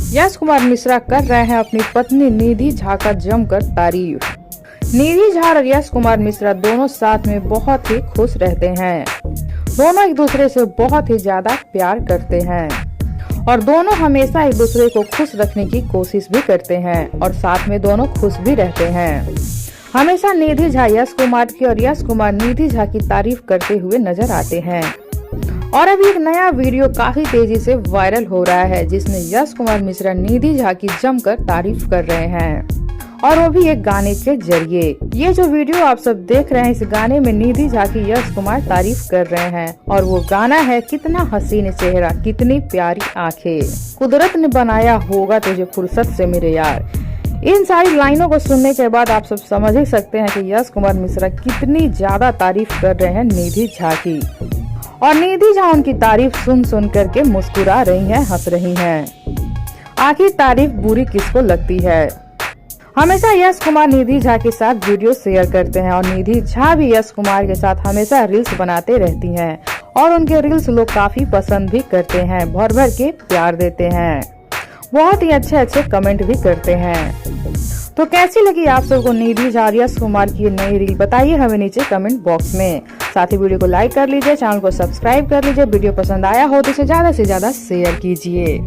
यश कुमार मिश्रा कर रहे हैं अपनी पत्नी निधि झा का जमकर तारीफ। निधि झा और यश कुमार मिश्रा दोनों साथ में बहुत ही खुश रहते हैं। दोनों एक दूसरे से बहुत ही ज्यादा प्यार करते हैं और दोनों हमेशा एक दूसरे को खुश रखने की कोशिश भी करते हैं और साथ में दोनों खुश भी रहते हैं। हमेशा निधि झा यश कुमार की और यश कुमार निधि झा की तारीफ करते हुए नजर आते हैं। और अभी एक नया वीडियो काफी तेजी से वायरल हो रहा है, जिसमें यश कुमार मिश्रा निधि झा की जमकर तारीफ कर रहे हैं और वो भी एक गाने के जरिए। ये जो वीडियो आप सब देख रहे हैं, इस गाने में निधि झा की यश कुमार तारीफ कर रहे हैं और वो गाना है कितना हसीन चेहरा कितनी प्यारी आंखें, कुदरत ने बनाया होगा तुझे फुर्सत से मेरे यार। इन सारी लाइनों को सुनने के बाद आप सब समझ ही सकते हैं कि यश कुमार मिश्रा कितनी ज्यादा तारीफ कर रहे हैं निधि झा की और निधि झा उनकी तारीफ सुन करके मुस्कुरा रही हैं, हंस रही हैं। आखिर तारीफ बुरी किसको लगती है। हमेशा यश कुमार निधि झा के साथ वीडियो शेयर करते हैं और निधि झा भी यश कुमार के साथ हमेशा रील्स बनाते रहती हैं और उनके रील्स लोग काफी पसंद भी करते हैं, भर भर के प्यार देते हैं, बहुत ही अच्छे कमेंट भी करते हैं। तो कैसी लगी आप सबको निधि झा और यश कुमार की नई रील, बताइए हमें नीचे कमेंट बॉक्स में। साथ ही वीडियो को लाइक कर लीजिए, चैनल को सब्सक्राइब कर लीजिए। वीडियो पसंद आया हो तो इसे ज्यादा से ज्यादा शेयर कीजिए।